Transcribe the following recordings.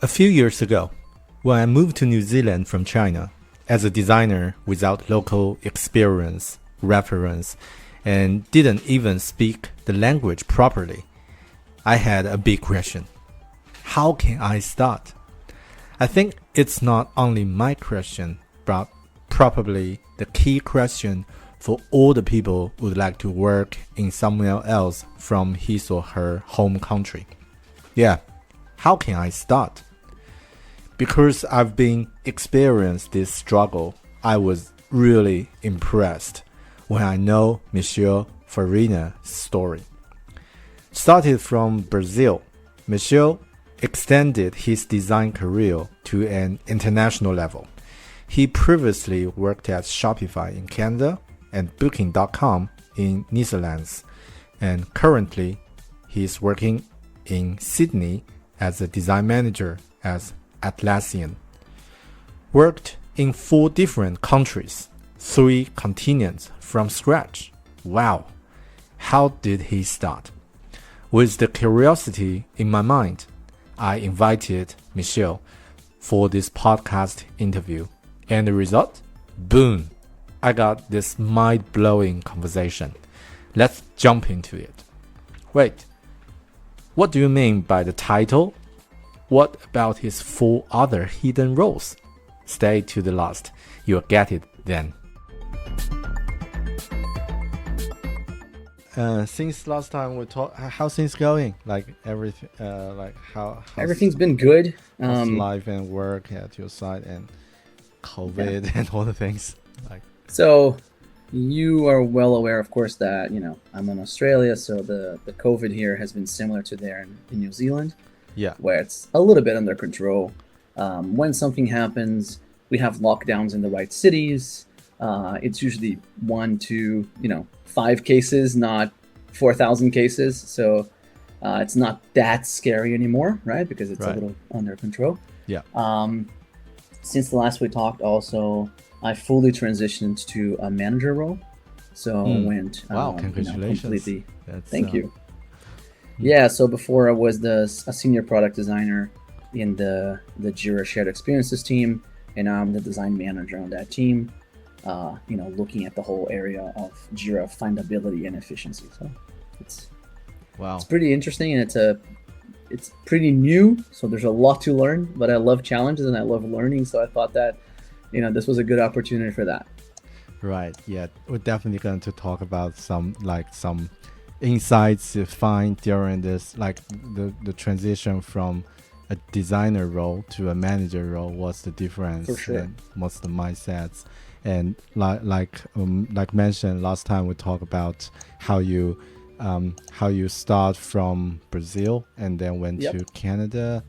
A few years ago, when I moved to New Zealand from China, as a designer without local experience, reference, and didn't even speak the language properly, I had a big question. How can I start? I think it's not only my question, but probably the key question for all the people who would like to work in somewhere else from his or her home country. Yeah, how can I start? Because I've been experienced this struggle, I was really impressed when I know Michel Ferreira's story. Started from Brazil, Michel extended his design career to an international level. He previously worked at Shopify in Canada and Booking.com in Netherlands, and currently he's working in Sydney as a design manager at Atlassian. Worked in 4 different countries, 3 continents from scratch. Wow! How did he start? With the curiosity in my mind, I invited Michel for this podcast interview. And the result? Boom! I got this mind-blowing conversation. Let's jump into it. Wait, what do you mean by the title? What about his 4 other hidden roles? Stay to the last. You'll get it then. Since last time we talked, how's things going? Like everything, everything's been good. How's life and work at your side and COVID and all the things. So you are well aware, of course, that I'm in Australia, so the COVID here has been similar to there in New Zealand. Yeah, where it's a little bit under control. When something happens, we have lockdowns in the right cities. It's usually 1 to 5 cases, not 4,000 cases. So it's not that scary anymore, right? Because it's a little under control. Yeah. Since the last we talked, also I fully transitioned to a manager role. So I went. Wow! Congratulations. Completely. Thank you. Yeah, so before I was a senior product designer in the Jira Shared Experiences team, and now I'm the design manager on that team, looking at the whole area of Jira findability and efficiency. So it's pretty interesting, and it's pretty new, so there's a lot to learn, but I love challenges and I love learning, so I thought that, this was a good opportunity for that. Right, yeah, we're definitely going to talk about some insights you find during this, like the transition from a designer role to a manager role. What's the difference? For sure. And what's the mindsets? And like mentioned last time, we talked about how you start from Brazil and then went to Canada,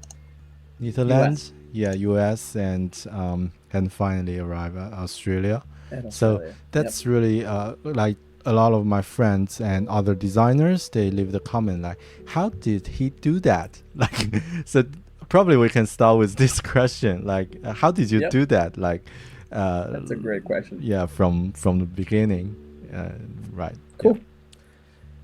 Netherlands, US, and finally arrived at Australia. So that's really like a lot of my friends and other designers, they leave the comment like, how did he do that? Like, so probably we can start with this question. Like, how did you do that? Like, that's a great question. Yeah, from the beginning, right? Cool.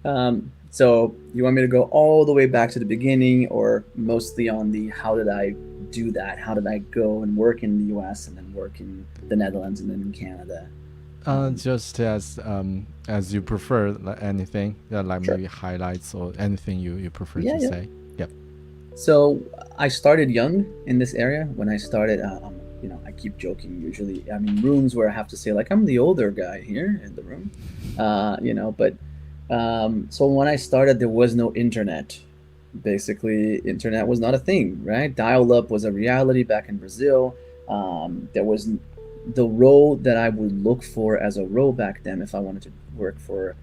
Yeah. So you want me to go all the way back to the beginning, or mostly on the how did I do that? How did I go and work in the US and then work in the Netherlands and then in Canada? Just as you prefer, like anything, like maybe highlights or anything you prefer to say. Yep. So I started young in this area. When I started, I keep joking. Usually, I'm in rooms where I have to say like I'm the older guy here in the room, But so when I started, there was no internet. Basically, internet was not a thing, right? Dial-up was a reality back in Brazil. There was the role that I would look for as a role back then, if I wanted to work for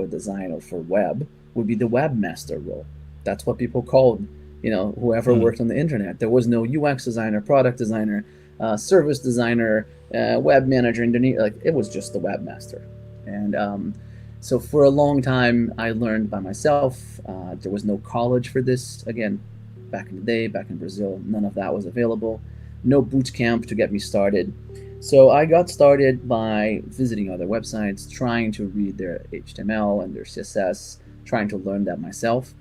design or for web, would be the webmaster role. That's what people called, whoever worked on the internet. There was no UX designer, product designer, service designer, web manager underneath. Like, it was just the webmaster. And so for a long time, I learned by myself. There was no college for this. Again, back in the day, back in Brazil, none of that was available. No boot camp to get me started. So I got started by visiting other websites, trying to read their HTML and their CSS, trying to learn that myself.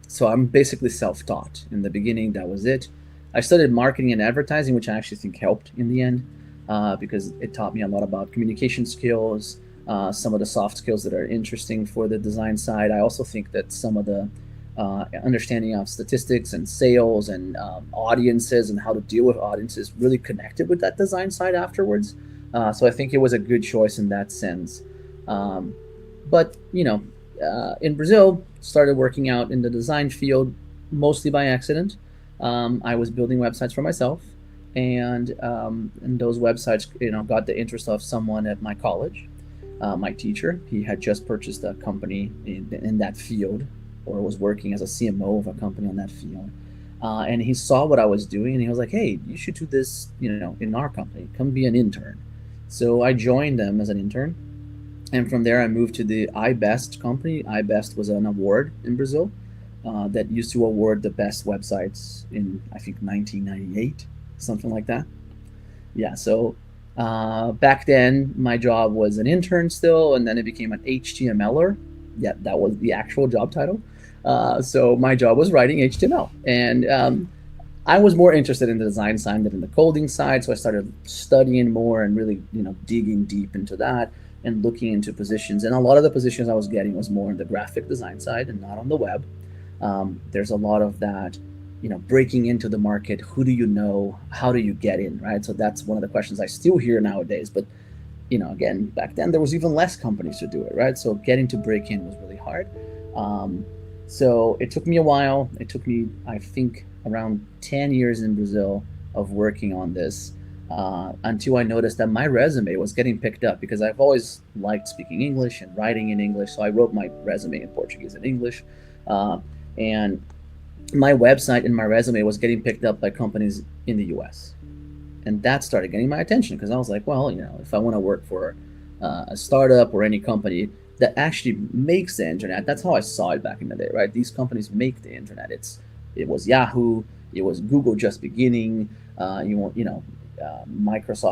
So I'm basically self-taught. In the beginning, that was it. I studied marketing and advertising, which I actually think helped in the end, because it taught me a lot about communication skills, some of the soft skills that are interesting for the design side. I also think that some of the understanding of statistics and sales and audiences and how to deal with audiences really connected with that design side afterwards. So I think it was a good choice in that sense. Um, but in Brazil, started working out in the design field mostly by accident. I was building websites for myself, and those websites, got the interest of someone at my college. My teacher, he had just purchased a company in that field, or was working as a CMO of a company on that field. And he saw what I was doing, and he was like, "Hey, you should do this, in our company. Come be an intern." So I joined them as an intern, and from there I moved to the iBest company. iBest was an award in Brazil that used to award the best websites in, I think, 1998, something like that. Yeah, so back then my job was an intern still, and then it became an HTMLer. Yeah, that was the actual job title. So my job was writing HTML, and I was more interested in the design side than in the coding side. So I started studying more and really, digging deep into that and looking into positions. And a lot of the positions I was getting was more on the graphic design side and not on the web. There's a lot of that, breaking into the market. Who do you know? How do you get in, right? So that's one of the questions I still hear nowadays. But, again, back then there was even less companies to do it, right? So getting to break in was really hard. So it took me a while. It took me, I think, around 10 years in Brazil of working on this until I noticed that my resume was getting picked up, because I've always liked speaking English and writing in English. So I wrote my resume in Portuguese and English. And my website and my resume was getting picked up by companies in the US. And that started getting my attention, because I was like, well, if I want to work for a startup or any company that actually makes the internet, that's how I saw it back in the day, right? These companies make the internet. It was Yahoo, it was Google just beginning, Microsoft,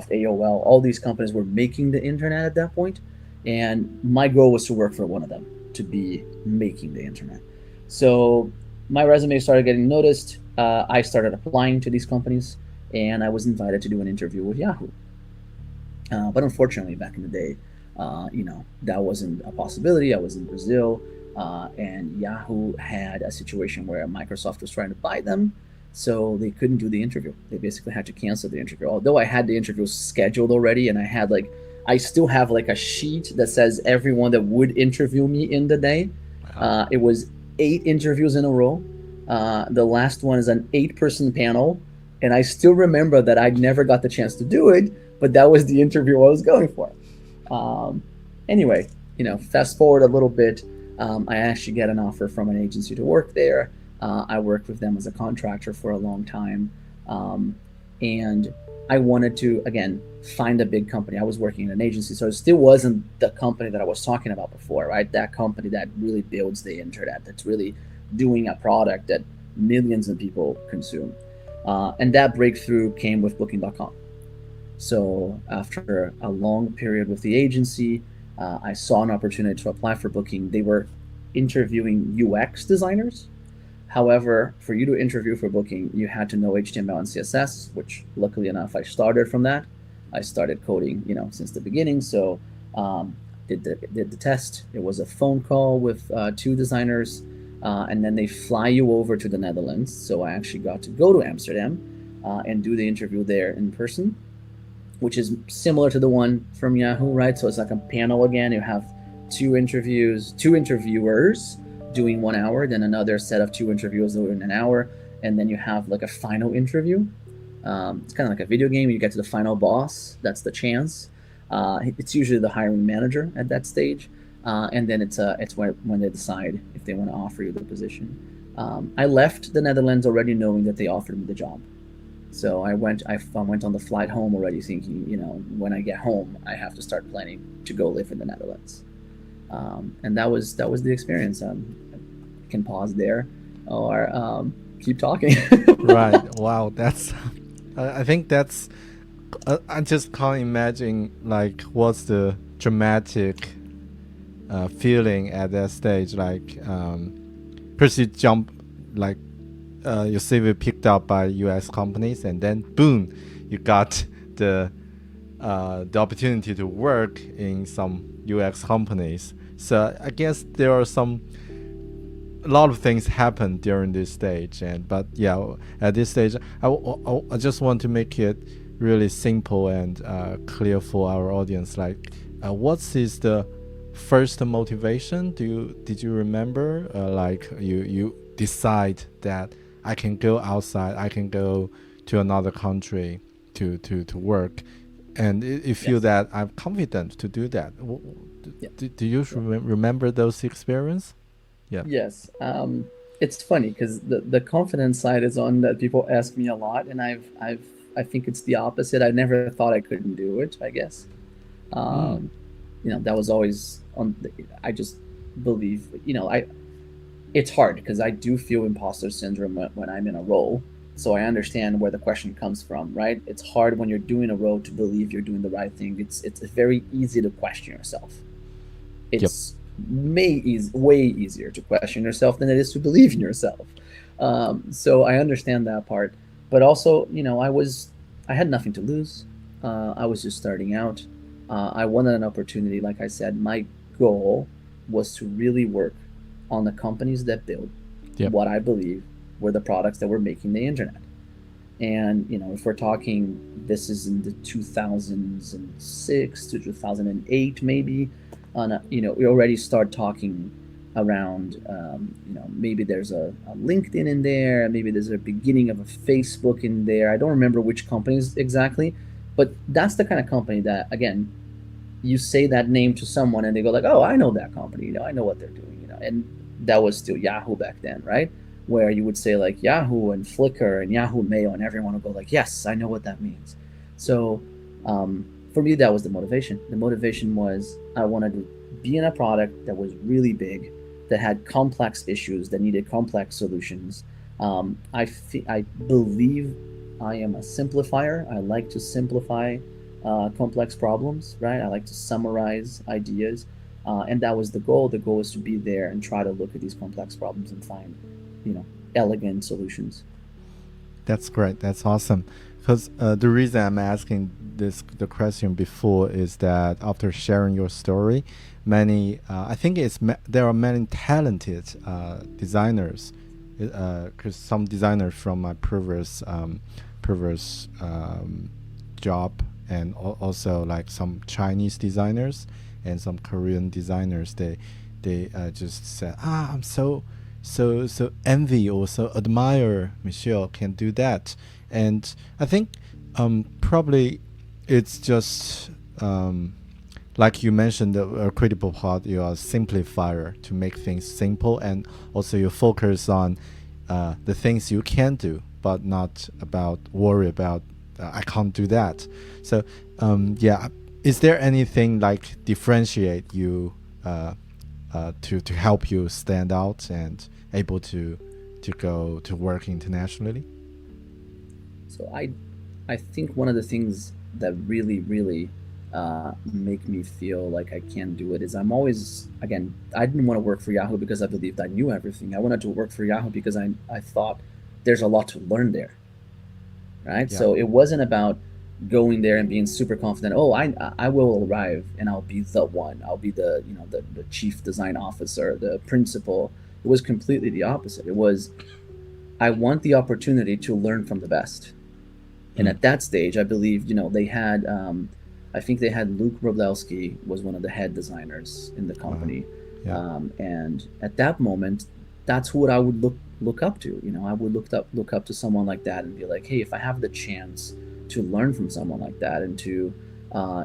AOL, all these companies were making the internet at that point. And my goal was to work for one of them, to be making the internet. So my resume started getting noticed. I started applying to these companies, and I was invited to do an interview with Yahoo. But unfortunately, back in the day, that wasn't a possibility. I was in Brazil, and Yahoo had a situation where Microsoft was trying to buy them, so they couldn't do the interview. They basically had to cancel the interview. Although I had the interview scheduled already, and I still have like a sheet that says everyone that would interview me in the day. Wow. It was 8 interviews in a row. The last one is an 8-person panel, and I still remember that I never got the chance to do it, but that was the interview I was going for. Anyway, fast forward a little bit, I actually get an offer from an agency to work there. I worked with them as a contractor for a long time, and I wanted to, again, find a big company. I was working in an agency, so it still wasn't the company that I was talking about before, right? That company that really builds the internet, that's really doing a product that millions of people consume. And that breakthrough came with Booking.com. So after a long period with the agency, I saw an opportunity to apply for Booking. They were interviewing UX designers. However, for you to interview for Booking, you had to know HTML and CSS, which luckily enough, I started from that. I started coding, since the beginning. So did the test. It was a phone call with 2 designers, and then they fly you over to the Netherlands. So I actually got to go to Amsterdam and do the interview there in person, which is similar to the one from Yahoo, right? So it's like a panel again. You have 2 interviewers doing 1 hour, then another set of 2 interviews doing an hour, and then you have like a final interview. It's kind of like a video game. You get to the final boss. That's the chance. It's usually the hiring manager at that stage, and then it's when they decide if they want to offer you the position. I left the Netherlands already knowing that they offered me the job. So I went on the flight home already thinking, when I get home, I have to start planning to go live in the Netherlands. And that was the experience. I can pause there or keep talking. Right. Wow. That's. I think that's. I just can't imagine like what's the dramatic feeling at that stage. Like, first you jump like your CV picked up by US companies, and then boom, you got the opportunity to work in some UX companies. So I guess there are a lot of things happen during this stage, and but yeah, at this stage, I just want to make it really simple and clear for our audience. Like, what is the first motivation? Did you remember? Like you decide that I can go outside, I can go to another country to work, and you feel Yes. that I'm confident to do that. Yeah. Do you So remember those experience? Yeah. yes, it's funny because the confidence side is one that people ask me a lot, and I think it's the opposite. I never thought I couldn't do it, I guess. Mm. Um, that was always on. I just believe, it's hard because I do feel imposter syndrome when I'm in a role. So I understand where the question comes from, right? It's hard when you're doing a role to believe you're doing the right thing. It's very easy to question yourself. Yep. It's way easier to question yourself than it is to believe in yourself. So I understand that part, but also, I had nothing to lose. I was just starting out. I wanted an opportunity. Like I said, my goal was to really work on the companies that build Yep. what I believe were the products that were making the internet. And if we're talking, this is in the 2006 to 2008, maybe. We already start talking around, maybe there's a LinkedIn in there, maybe there's a beginning of a Facebook in there. I don't remember which companies exactly, but that's the kind of company that, again, you say that name to someone and they go like, "Oh, I know that company. I know what they're doing." And that was still Yahoo back then, right? Where you would say like Yahoo and Flickr and Yahoo Mail, and everyone would go like, "Yes, I know what that means." So for me, that was the motivation. The motivation was I wanted to be in a product that was really big, that had complex issues, that needed complex solutions. I believe I am a simplifier. I like to simplify complex problems, right? I like to summarize ideas, and that was the goal. The goal was to be there and try to look at these complex problems and find, you know, elegant solutions. That's great. That's awesome. Because the reason I'm asking the question before is that after sharing your story, I think there are many talented designers. Because some designers from my previous job, and also like some Chinese designers and some Korean designers, they just said, I'm so envy or so admire Michel can do that. And I think probably it's just like you mentioned, the critical part, you are a simplifier to make things simple, and also you focus on the things you can do, but not about worry about I can't do that. So yeah, is there anything like differentiate you to help you stand out and able to go to work internationally? So I think one of the things that really make me feel like I can do it is I'm always, again, I didn't want to work for Yahoo because I believed I knew everything. I wanted to work for Yahoo because I thought there's a lot to learn there, right? Yeah. So it wasn't about going there and being super confident. Oh, I will arrive and I'll be the one. I'll be the chief design officer, the principal. It was completely the opposite. It was I want the opportunity to learn from the best. And Mm. at that stage, I believe they had. I think they had Luke Wroblewski was one of the head designers in the Wow. company, Yeah. and at that moment, that's what I would look up to. I would look up to someone like that and be like, hey, if I have the chance to learn from someone like that and to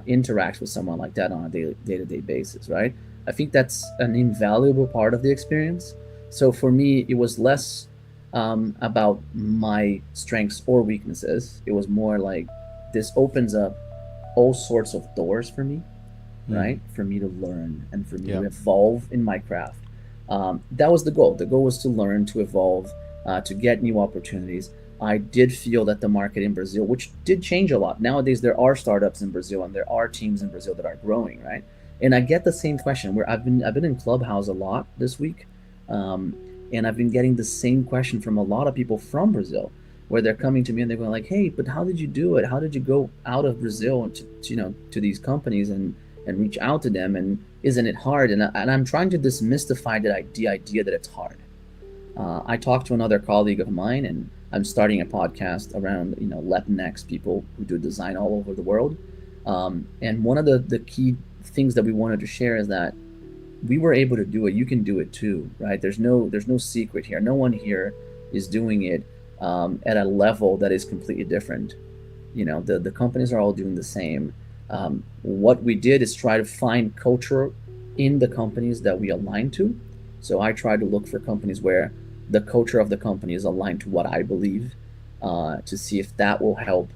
interact with someone like that on a day to day basis, right? I think that's an invaluable part of the experience. So for me, it was less about my strengths or weaknesses. It was more like this opens up all sorts of doors for me, Mm. right? For me to learn and for me to Yeah. evolve in my craft. That was the goal. The goal was to learn, to evolve, to get new opportunities. I did feel that the market in Brazil, which did change a lot. Nowadays, there are startups in Brazil and there are teams in Brazil that are growing, right? And I get the same question where I've been in Clubhouse a lot this week, And I've been getting the same question from a lot of people from Brazil, where they're coming to me and they're going like, "Hey, but how did you do it? How did you go out of Brazil to these companies and reach out to them? And isn't it hard?" And I'm trying to demystify the idea that it's hard. I talked to another colleague of mine, and I'm starting a podcast around Latinx people who do design all over the world. And one of the key things that we wanted to share is that we were able to do it. You can do it too, right? There's no secret here. No one here is doing it at a level that is completely different. The companies are all doing the same. What we did is try to find culture in the companies that we align to. So I try to look for companies where the culture of the company is aligned to what I believe, to see if that will help,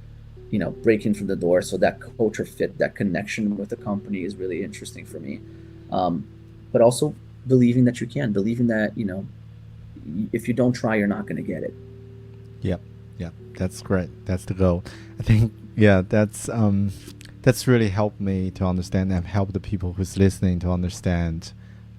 break in from the door. So that culture fit, that connection with the company is really interesting for me. But also believing that you can, believing that, if you don't try, you're not going to get it. Yep. Yeah, that's great. That's the goal. I think, yeah, that's really helped me to understand and help the people who's listening to understand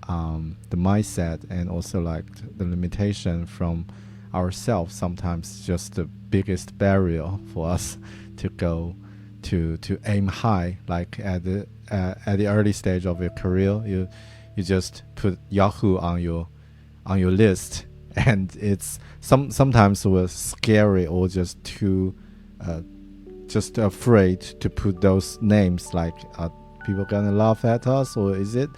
the mindset, and also like the limitation from ourselves. Sometimes just the biggest barrier for us to go to aim high. Like at the early stage of your career, you just put Yahoo on your list, and it's sometimes it was scary or just too just afraid to put those names. Like, are people gonna laugh at us, or is it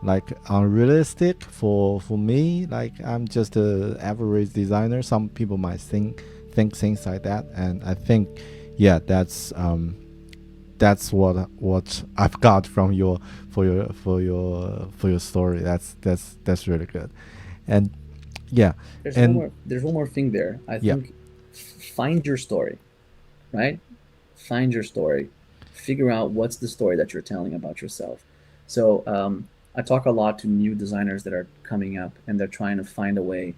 like unrealistic for me? Like, I'm just a average designer. Some people might think things like that, and I think, yeah, that's what I've got from your story. That's really good. And yeah, There's one and more. There's one more thing there. I yeah, think find your story, right? Find your story. Figure out what's the story that you're telling about yourself. So I talk a lot to new designers that are coming up, and they're trying to find a way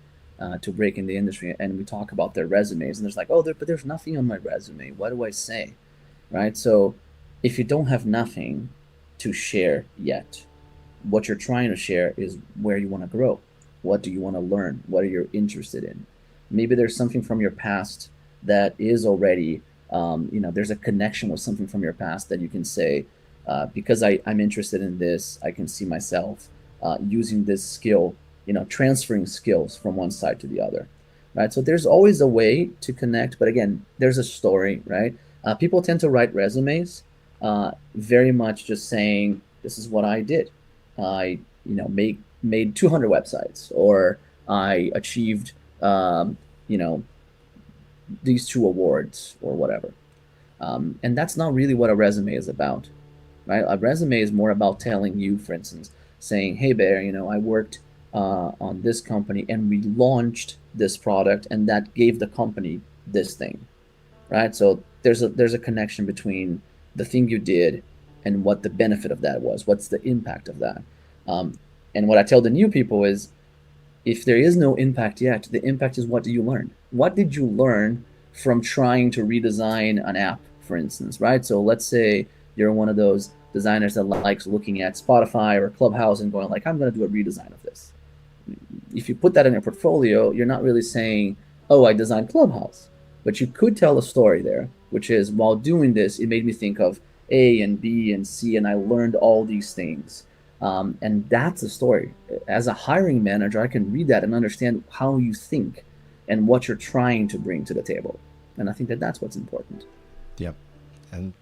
to break in the industry. And we talk about their resumes, and there's like, oh, but there's nothing on my resume. What do I say, right? So if you don't have nothing to share yet, what you're trying to share is where you want to grow. What do you want to learn? What are you interested in? Maybe there's something from your past that is already, there's a connection with something from your past that you can say, because I'm interested in this, I can see myself using this skill, transferring skills from one side to the other, right? So there's always a way to connect, but again, there's a story, right? People tend to write resumes very much just saying, this is what I did. I, made 200 websites, or I achieved, you know, these two awards or whatever. And that's not really what a resume is about, right? A resume is more about telling you, for instance, saying, hey, Bear, I worked on this company and we launched this product and that gave the company this thing, right? So there's a connection between the thing you did and what the benefit of that was. What's the impact of that? And what I tell the new people is, if there is no impact yet, the impact is, what do you learn? What did you learn from trying to redesign an app, for instance, right? So let's say you're one of those designers that likes looking at Spotify or Clubhouse and going like, I'm going to do a redesign of this. If you put that in your portfolio, you're not really saying, oh, I designed Clubhouse. But you could tell a story there, which is, while doing this, it made me think of A and B and C, and I learned all these things. And that's a story. As a hiring manager, I can read that and understand how you think and what you're trying to bring to the table. And I think that that's what's important. yep. And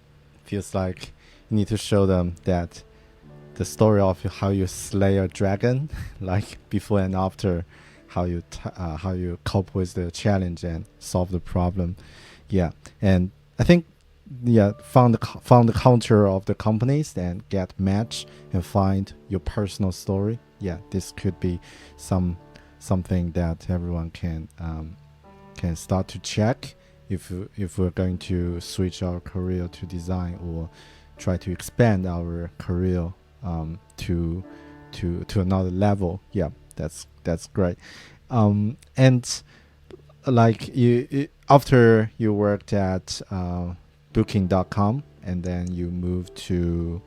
feels like you need to show them that the story of how you slay a dragon, like before and after, how you cope with the challenge and solve the problem. Yeah, and I think, yeah, found the culture of the companies and get match and find your personal story. Yeah, this could be something that everyone can start to check if we're going to switch our career to design, or try to expand our career to another level. Yeah, that's great. And like you after you worked at booking.com, and then you moved to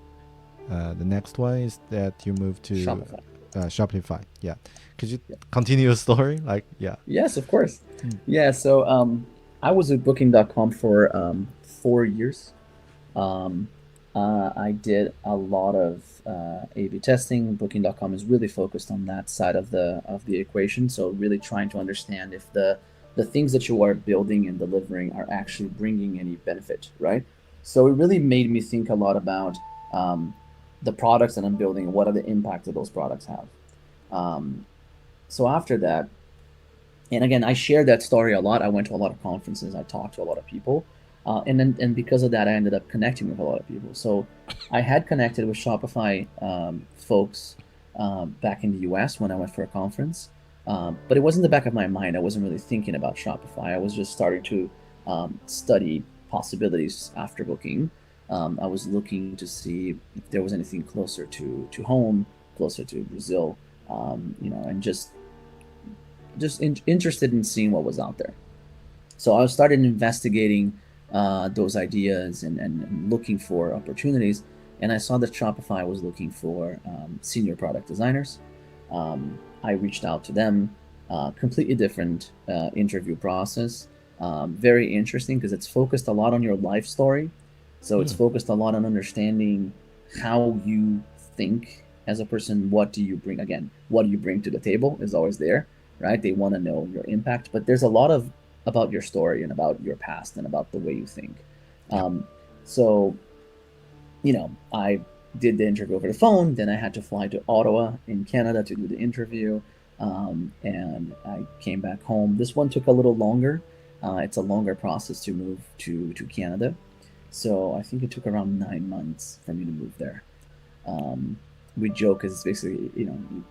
the next one is that you moved to Shopify. Shopify. Yeah. Could you Yeah. continue your story? Like, yeah. Yes, of course. Yeah, so I was at Booking.com for 4 years. Um, I did a lot of A/B testing. Booking.com is really focused on that side of the equation. So really trying to understand if the things that you are building and delivering are actually bringing any benefit, right? So it really made me think a lot about um, the products that I'm building and what are the impact that those products have. Um, so after that, and again, I shared that story a lot. I went to a lot of conferences. I talked to a lot of people, and because of that, I ended up connecting with a lot of people. So I had connected with Shopify folks back in the U.S. when I went for a conference, but it wasn't the back of my mind. I wasn't really thinking about Shopify. I was just starting to study possibilities after booking. I was looking to see if there was anything closer to home, closer to Brazil, and just interested in seeing what was out there. So I started investigating those ideas and looking for opportunities. And I saw that Shopify was looking for senior product designers. I reached out to them. Completely different interview process. Very interesting because it's focused a lot on your life story. So it's focused a lot on understanding how you think as a person. What do you bring? Again, what do you bring to the table is always there, right? They want to know your impact, but there's a lot of about your story and about your past and about the way you think. Yeah. So, I did the interview over the phone. Then I had to fly to Ottawa in Canada to do the interview. And I came back home. This one took a little longer. It's a longer process to move to Canada. So I think it took around 9 months for me to move there. We joke because it's basically,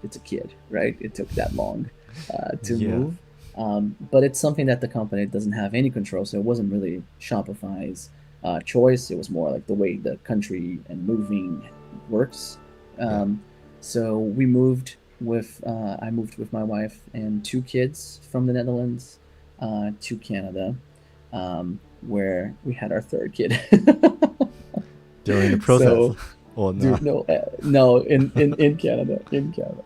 it's a kid, right? It took that long to Yeah. move. But it's something that the company doesn't have any control. So it wasn't really Shopify's choice. It was more like the way the country and moving works. Yeah. So I moved with my wife and two kids from the Netherlands to Canada, where we had our third kid. During the process. So, Or no? dude, no, in Canada, in Canada.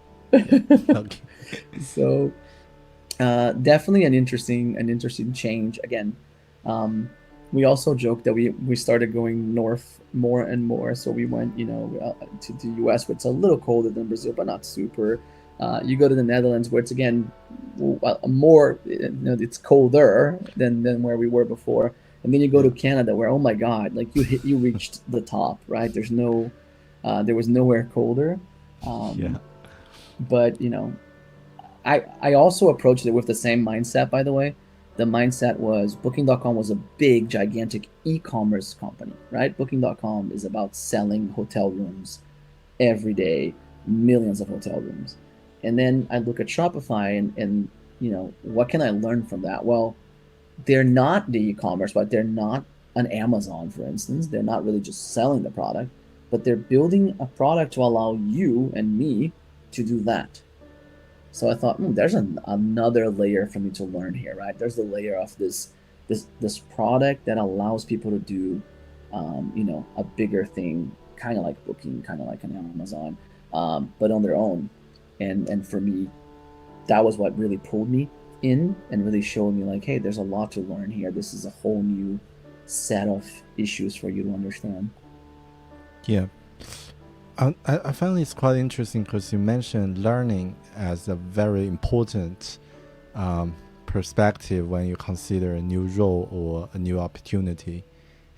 Okay. So definitely an interesting change. Again, we also joked that we started going north more and more. So we went, to the U.S., where it's a little colder than Brazil, but not super. You go to the Netherlands, where it's again more, it's colder than where we were before. And then you go to Canada, where, oh my God, like you reached the top, right? There was nowhere colder. Yeah. But I also approached it with the same mindset, by the way. The mindset was Booking.com was a big, gigantic e-commerce company, right? Booking.com is about selling hotel rooms every day, millions of hotel rooms. And then I look at Shopify and what can I learn from that? Well, they're not the e-commerce, but they're not an Amazon, for instance. They're not really just selling the product, but they're building a product to allow you and me to do that. So I thought, there's another layer for me to learn here, right? There's the layer of this product that allows people to do, a bigger thing, kind of like Booking, kind of like an Amazon, but on their own. And for me, that was what really pulled me in and really showed me like, hey, there's a lot to learn here. This is a whole new set of issues for you to understand. Yeah. I find it's quite interesting because you mentioned learning as a very important perspective when you consider a new role or a new opportunity.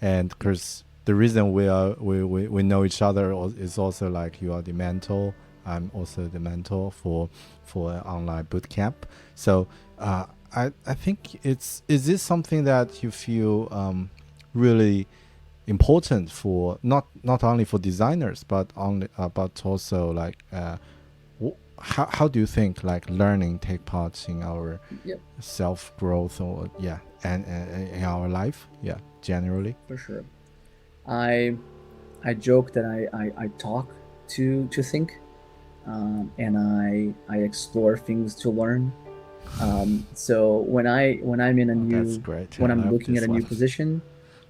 And because the reason we know each other is also like you are the mentor. I'm also the mentor for an online bootcamp. So I think is this something that you feel really important for not only for designers but also like how do you think like learning take part in our Yep. self growth or and in our life generally? For sure. I joke that I talk to think, and I explore things to learn. So when I'm in a That's new great. when I I'm love looking at this a new one. position,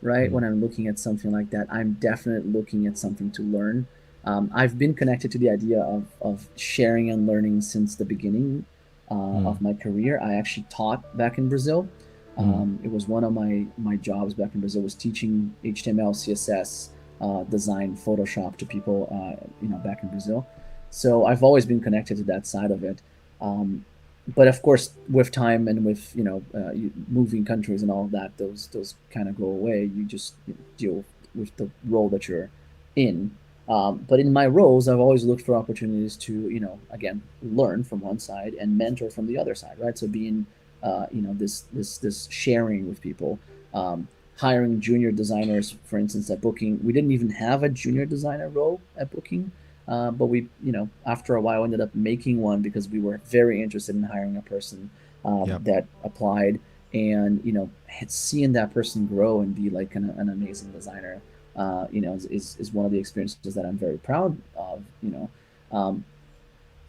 right? When I'm looking at something like that, I'm definitely looking at something to learn. I've been connected to the idea of sharing and learning since the beginning Mm, of my career. I actually taught back in Brazil. mm, It was one of my jobs back in Brazil was teaching HTML, CSS, design, Photoshop to people, back in Brazil. So I've always been connected to that side of it. Um, but of course, with time and with moving countries and all of that, those kind of go away. You just deal with the role that you're in. But in my roles, I've always looked for opportunities to, again, learn from one side and mentor from the other side, right? So being, this sharing with people, hiring junior designers, for instance, at Booking. We didn't even have a junior designer role at Booking, but we, after a while, ended up making one because we were very interested in hiring a person yep. that applied, and seeing that person grow and be like an amazing designer is one of the experiences that I'm very proud of.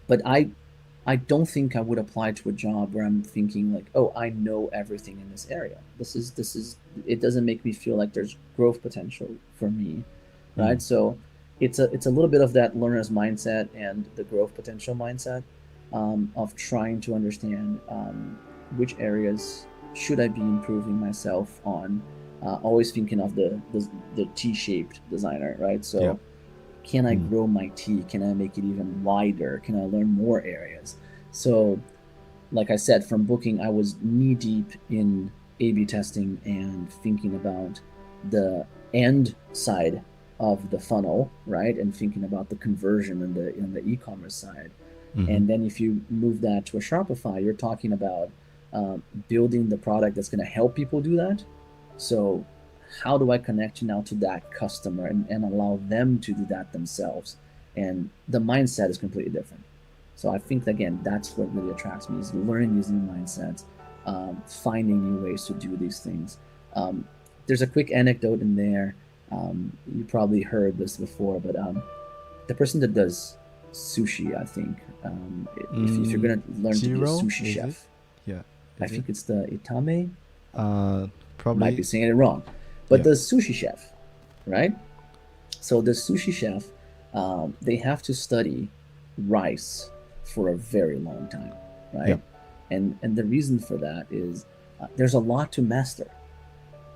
But I don't think I would apply to a job where I'm thinking like, oh, I know everything in this area. This is it doesn't make me feel like there's growth potential for me, Mm, right? So it's a little bit of that learner's mindset and the growth potential mindset, of trying to understand which areas should I be improving myself on. Always thinking of the T-shaped designer, right? yep. So can I Mm, grow my T? Can I make it even wider? Can I learn more areas? So, like I said, from Booking, I was knee deep in A/B testing and thinking about the end side of the funnel, right? And thinking about the conversion and the e-commerce side. mm-hmm. And then if you move that to a Shopify, you're talking about building the product that's going to help people do that. So how do I connect you now to that customer and allow them to do that themselves? And the mindset is completely different. So I think again, that's what really attracts me is learning these new mindsets, finding new ways to do these things. Um, there's a quick anecdote in there. You probably heard this before, but the person that does sushi, I think, if you're Mm, gonna learn to be a zero, sushi is it? chef, Yeah. I Is it? think it's the Itame. Uh, Might be Probably. saying it wrong, but Yeah. the sushi chef, right? So the sushi chef, they have to study rice for a very long time, Yeah. right? And the reason for that is there's a lot to master.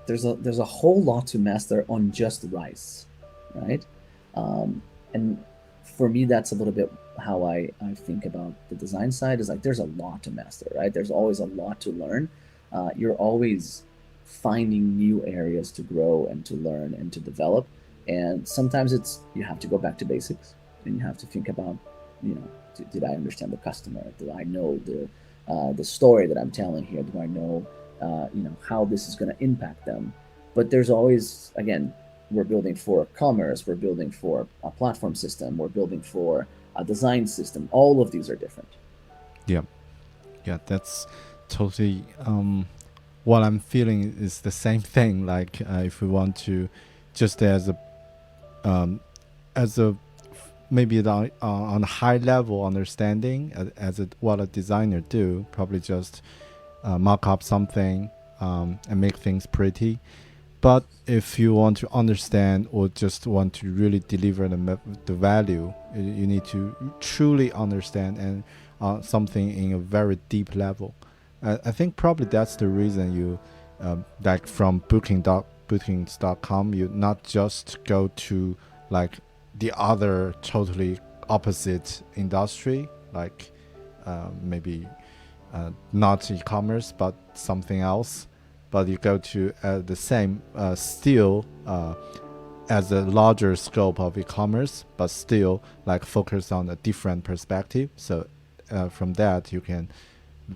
There's a whole lot to master on just rice, right? And for me, that's a little bit how I think about the design side is like there's a lot to master, right? There's always a lot to learn. You're always finding new areas to grow and to learn and to develop. And sometimes it's you have to go back to basics and you have to think about, did I understand the customer? Do I know the story that I'm telling here? Do I know how this is going to impact them? But there's always, again, we're building for commerce, we're building for a platform system, we're building for a design system. All of these are different. Yeah. Yeah. That's totally. What I'm feeling is the same thing. Like, if we want to, just um, as a maybe on a high level understanding, as what a designer do, probably just mock up something, and make things pretty. But if you want to understand or just want to really deliver the value, you need to truly understand and something in a very deep level. I think probably that's the reason you, like from bookings.com, you not just go to like the other totally opposite industry, like maybe not e-commerce but something else, but you go to the same still as a larger scope of e-commerce, but still like focus on a different perspective. So from that you can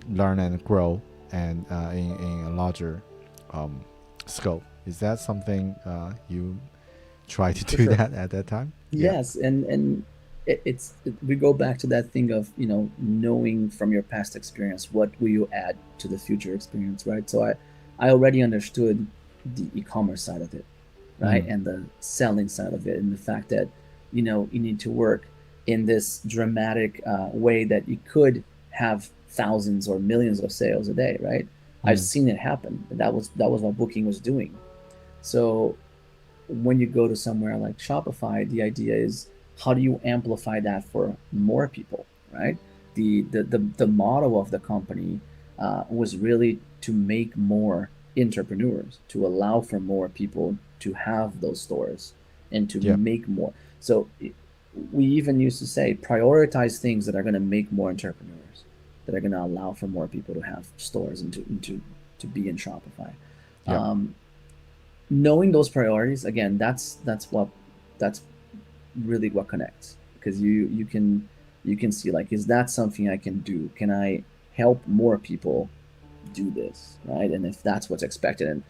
learn and grow, and in a larger um, scope. Is that something you try to For do sure. that at that time? Yeah. Yes, and we go back to that thing of knowing from your past experience what will you add to the future experience, right? So I already understood the e-commerce side of it, right, Mm, and the selling side of it, and the fact that you need to work in this dramatic way that you could have thousands or millions of sales a day, right? I've mm, seen it happen. That was what Booking was doing. So when you go to somewhere like Shopify, the idea is how do you amplify that for more people, right? The motto of the company was really to make more entrepreneurs, to allow for more people to have those stores and to Yep. make more. So we even used to say prioritize things that are going to make more entrepreneurs, that are going to allow for more people to have stores and to be in Shopify. Yep. Um, Knowing those priorities again, that's really what connects, because you can see like, is that something I can do? Can I help more people do this, right? And if that's what's expected, and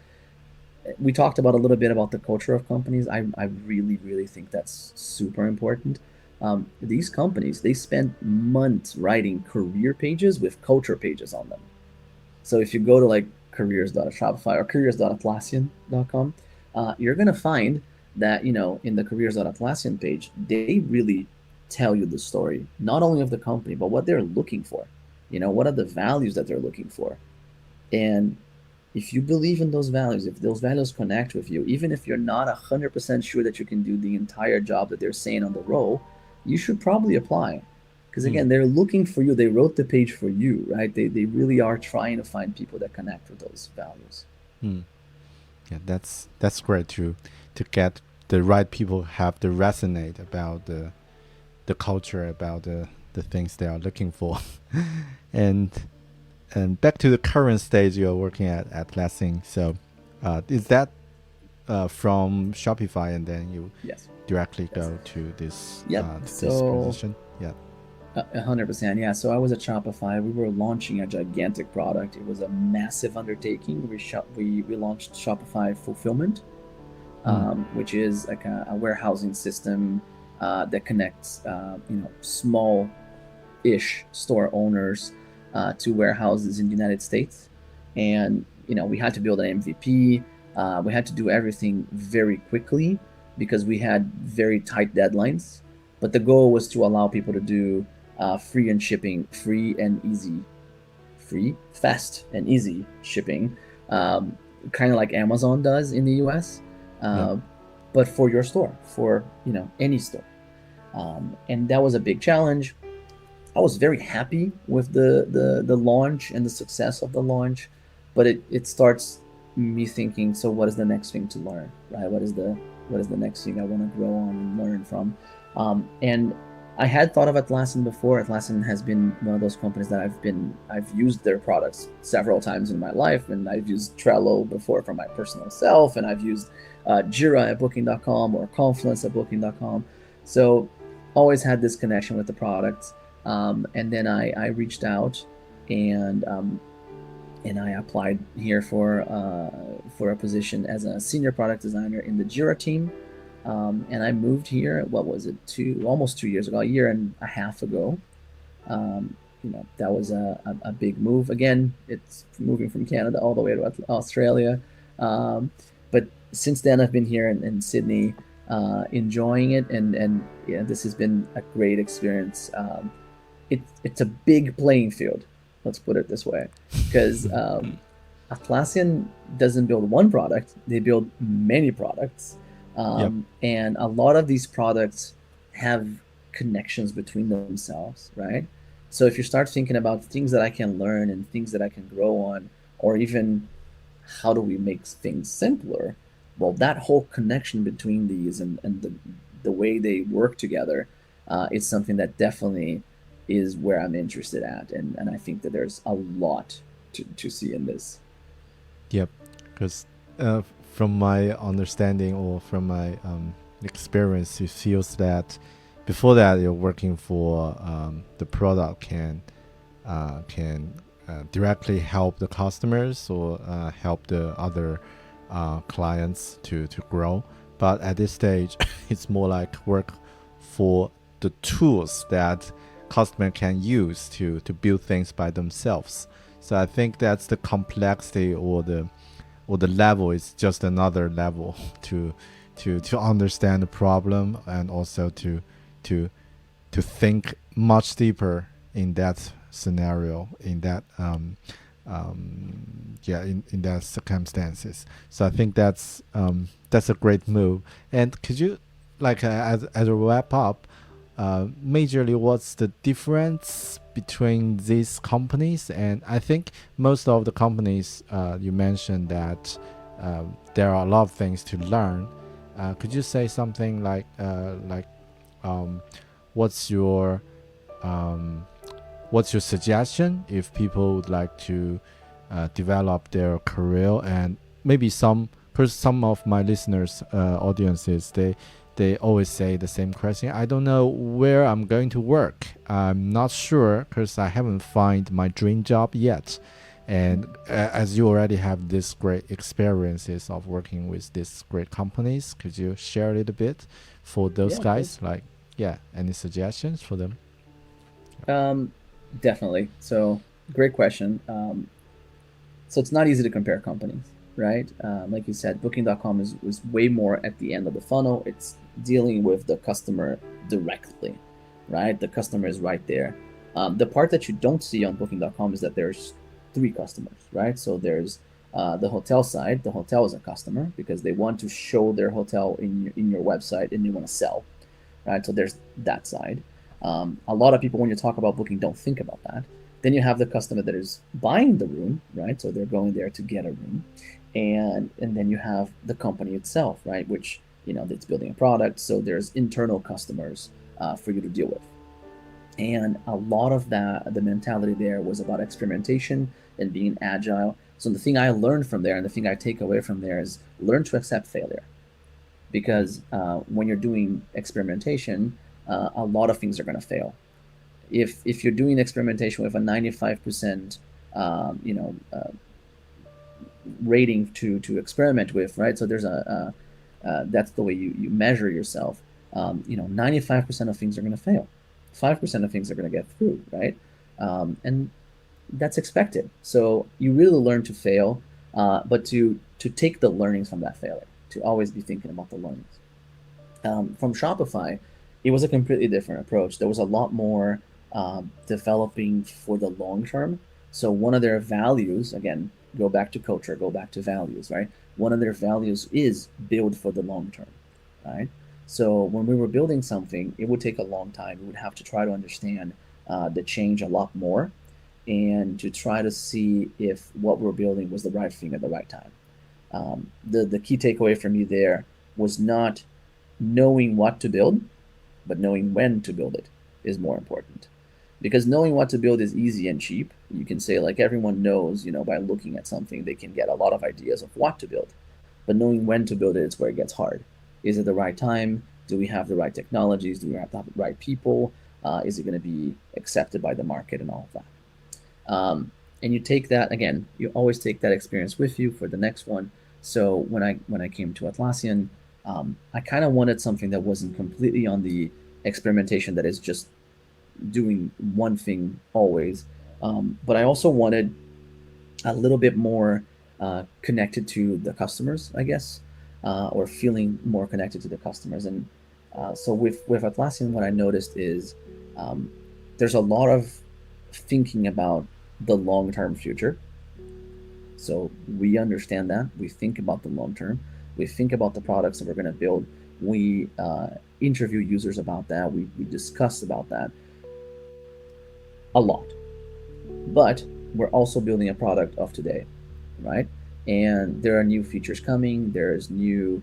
we talked about a little bit about the culture of companies. I really think that's super important. These companies, they spend months writing career pages with culture pages on them. So if you go to like careers.shopify or careers.atlassian.com, you're gonna find that, in the careers.atlassian page, they really tell you the story not only of the company but what they're looking for. What are the values that they're looking for, and if you believe in those values, if those values connect with you, even if you're not 100% sure that you can do the entire job that they're saying on the role, you should probably apply. Because Mm. again, they're looking for you. They wrote the page for you, right? They really are trying to find people that connect with those values. Mm. Yeah, that's great to get the right people have to resonate about the culture, about the things they are looking for. and and back to the current stage you're working at Atlassian. So is that from Shopify and then you Yes. directly Yes. go Yep. to this So position? Yeah. 100%. Yeah. So I was at Shopify. We were launching a gigantic product. It was a massive undertaking. We launched Shopify Fulfillment, Mm. which is like a warehousing system that connects small-ish store owners to warehouses in the United States. And we had to build an MVP. We had to do everything very quickly because we had very tight deadlines. But the goal was to allow people to do free and shipping, fast and easy shipping, kind of like Amazon does in the US, Yep. uh, but for your store, for any store. And that was a big challenge. I was very happy with the launch and the success of the launch, but it starts me thinking, so what is the next thing to learn, right? What is the next thing I want to grow on and learn from? And I had thought of Atlassian before. Atlassian has been one of those companies that I've used their products several times in my life, and I've used Trello before for my personal self, and I've used Jira at Booking.com or Confluence at Booking.com. So always had this connection with the products. And then I reached out and I applied here for a position as a senior product designer in the Jira team. And I moved here. What was it? Almost 2 years ago, a year and a half ago. That was a big move. Again, it's moving from Canada all the way to Australia. But since then, I've been here in Sydney, enjoying it, and yeah, this has been a great experience. It's a big playing field. Let's put it this way, because Atlassian doesn't build one product; they build many products, Yep. and a lot of these products have connections between themselves, right? So if you start thinking about things that I can learn and things that I can grow on, or even how do we make things simpler, well, that whole connection between these and the way they work together is something that definitely is where I'm interested at, and I think that there's a lot to see in this. Yep. Because from my understanding or from my experience, it feels that before that you're working for the product can directly help the customers or help the other clients to grow. But at this stage, it's more like work for the tools that customer can use to build things by themselves. So I think that's the complexity or the level is just another level to understand the problem and also to think much deeper in that scenario, in that in that circumstances. So I think that's a great move. And could you, like as a wrap up, majorly what's the difference between these companies. And I think most of the companies you mentioned that there are a lot of things to learn. Could you say something like um, what's your um, what's your suggestion if people would like to develop their career? And maybe some of my listeners audiences, they always say the same question: I don't know where I'm going to work, I'm not sure because I haven't found my dream job yet. And as you already have this great experiences of working with these great companies, could you share a little bit for those Yeah, of guys, course. like, yeah, any suggestions for them? Um, Definitely. So great question. So it's not easy to compare companies, right? Like you said, Booking.com was way more at the end of the funnel. It's dealing with the customer directly, right? The customer is right there. The part that you don't see on Booking.com is that there's three customers, right? So there's the hotel side. The hotel is a customer because they want to show their hotel in your website and they want to sell, right? So there's that side. A lot of people, when you talk about booking, don't think about that. Then you have the customer that is buying the room, right? So they're going there to get a room, and then you have the company itself, right? Which it's building a product. So there's internal customers for you to deal with, and a lot of the mentality there was about experimentation and being agile. So the thing I learned from there, and the thing I take away from there, is learn to accept failure because when you're doing experimentation, a lot of things are going to fail. If you're doing experimentation with a 95% um, you know uh, rating to experiment with, right? So there's that's the way you measure yourself. 95% of things are going to fail. 5% of things are going to get through, right? And that's expected. So you really learn to fail, but to take the learnings from that failure, to always be thinking about the learnings. From Shopify, it was a completely different approach. There was a lot more developing for the long term. So one of their values, again, go back to culture, go back to values, right? One of their values is build for the long term, right? So when we were building something, it would take a long time. We would have to try to understand the change a lot more and to try to see if what we're building was the right thing at the right time. The key takeaway for me there was not knowing what to build, but knowing when to build it is more important. Because knowing what to build is easy and cheap. You can say, like, everyone knows, by looking at something, they can get a lot of ideas of what to build. But knowing when to build it is where it gets hard. Is it the right time? Do we have the right technologies? Do we have the right people? Is it going to be accepted by the market and all of that? And you take that again. You always take that experience with you for the next one. So when I came to Atlassian, I kind of wanted something that wasn't completely on the experimentation that is just doing one thing always. But I also wanted a little bit more connected to the customers, I guess, or feeling more connected to the customers. And so with Atlassian, what I noticed is um, there's a lot of thinking about the long term future. So we understand that. We think about the long term. We think about the products that we're going to build. We interview users about that. We discuss about that a lot. But we're also building a product of today, right? And there are new features coming. There's new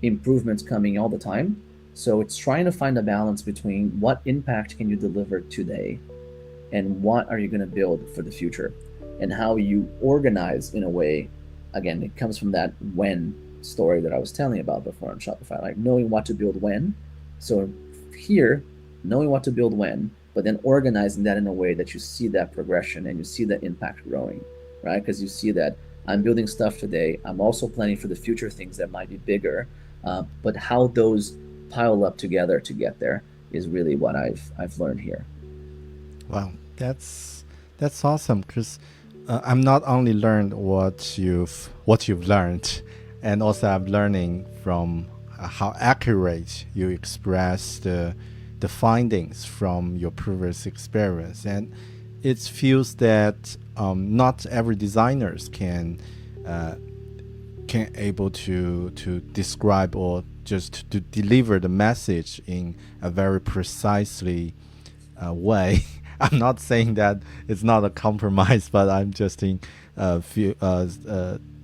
improvements coming all the time. So it's trying to find a balance between what impact can you deliver today and what are you going to build for the future, and how you organize in a way. Again, it comes from that when story that I was telling about before on Shopify, like knowing what to build when. So here, knowing what to build when, but then organizing that in a way that you see that progression and you see that impact growing, right? Because you see that I'm building stuff today. I'm also planning for the future things that might be bigger, but how those pile up together to get there is really what I've learned here. Wow, that's awesome. Because I'm not only learned what you've learned, and also I'm learning from how accurate you express the findings from your previous experience. And it feels that not every designers can able to describe or just to deliver the message in a very precisely way. I'm not saying that it's not a compromise, but I'm just in feel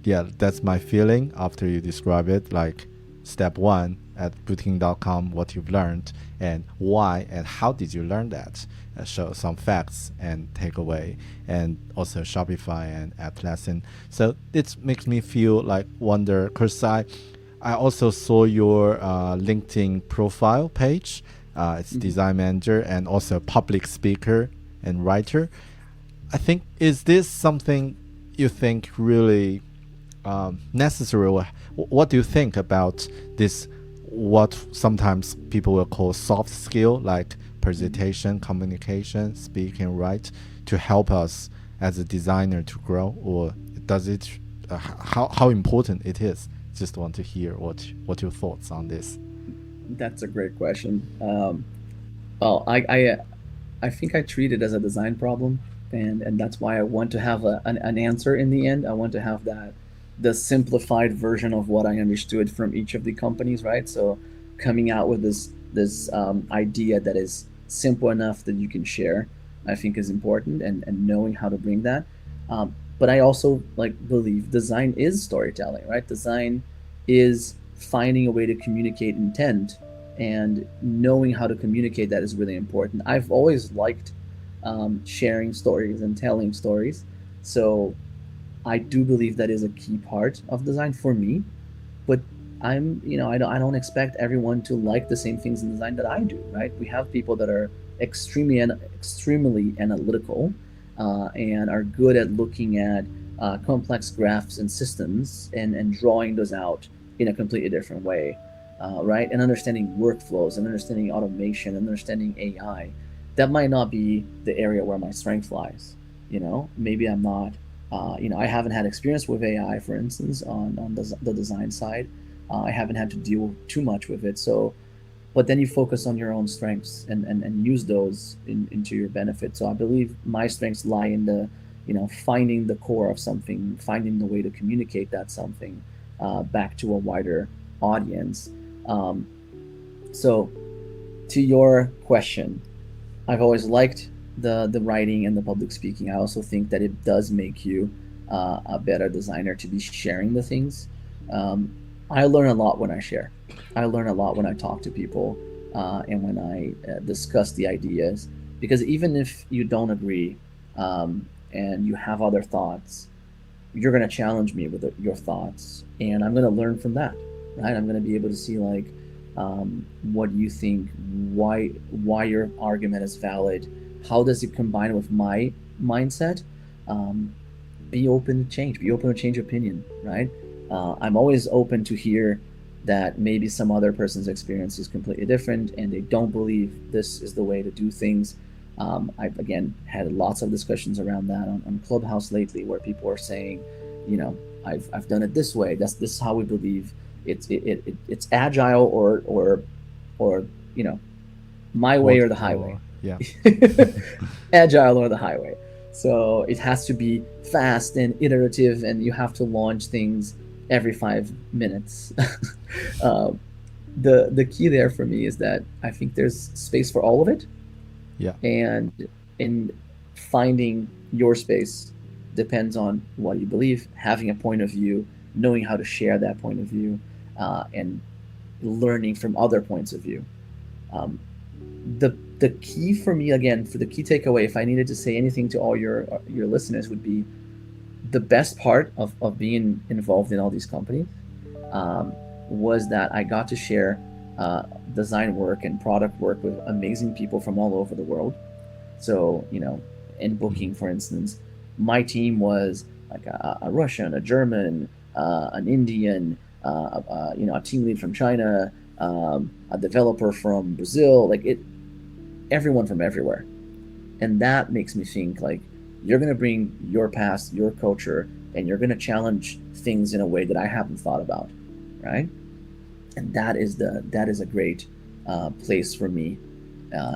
yeah, that's my feeling after you describe it. Like step one at booking.com, what you've learned and why and how did you learn that. Show some facts and takeaway, and also Shopify and Atlassian. So it makes me feel like wonder, because I also saw your LinkedIn profile page. It's design manager and also public speaker and writer. I think, is this something you think really necessary? What do you think about this? What sometimes people will call soft skill, like presentation, communication, speak and write, to help us as a designer to grow, or does it? How important it is? Just want to hear what your thoughts on this. That's a great question. Well, I think I treat it as a design problem, and that's why I want to have an answer in the end. I want to have the simplified version of what I understood from each of the companies, right? So coming out with this idea that is simple enough that you can share, I think is important, and knowing how to bring that. But I also like believe design is storytelling, right? Design is finding a way to communicate intent, and knowing how to communicate that is really important. I've always liked sharing stories and telling stories, so I do believe that is a key part of design for me. But I don't expect everyone to like the same things in design that I do, right? We have people that are extremely analytical, and are good at looking at complex graphs and systems, and drawing those out in a completely different way, right? And understanding workflows and understanding automation and understanding AI. That might not be the area where my strength lies. Maybe I'm not. I haven't had experience with AI, for instance, on the design side. I haven't had to deal too much with it. So, but then you focus on your own strengths, and use those into your benefit. So I believe my strengths lie in finding the core of something, finding the way to communicate that something back to a wider audience. So to your question, I've always liked the writing and the public speaking. I also think that it does make you a better designer to be sharing the things. I learn a lot when I share. I learn a lot when I talk to people, and when I discuss the ideas. Because even if you don't agree, and you have other thoughts, you're going to challenge me with your thoughts, and I'm going to learn from that, right? I'm going to be able to see like what you think, why your argument is valid, how does it combine with my mindset. Be open to change. Be open to change opinion, right? I'm always open to hear that maybe some other person's experience is completely different, and they don't believe this is the way to do things. I've again had lots of discussions around that on Clubhouse lately, where people are saying, I've done it this way. This is how we believe it's agile, or my way or the highway. Yeah. Agile or the highway. So it has to be fast and iterative, and you have to launch things every 5 minutes. The key there for me is that I think there's space for all of it. Yeah. And in finding your space depends on what you believe, having a point of view, knowing how to share that point of view, and learning from other points of view. The key for me, again, for the key takeaway, if I needed to say anything to all your listeners, would be the best part of being involved in all these companies was that I got to share design work and product work with amazing people from all over the world. So, in booking, for instance, my team was like a Russian, a German, an Indian, a team lead from China, a developer from Brazil, everyone from everywhere. And that makes me think like you're going to bring your past, your culture, and you're going to challenge things in a way that I haven't thought about, right? And that is a great place for me.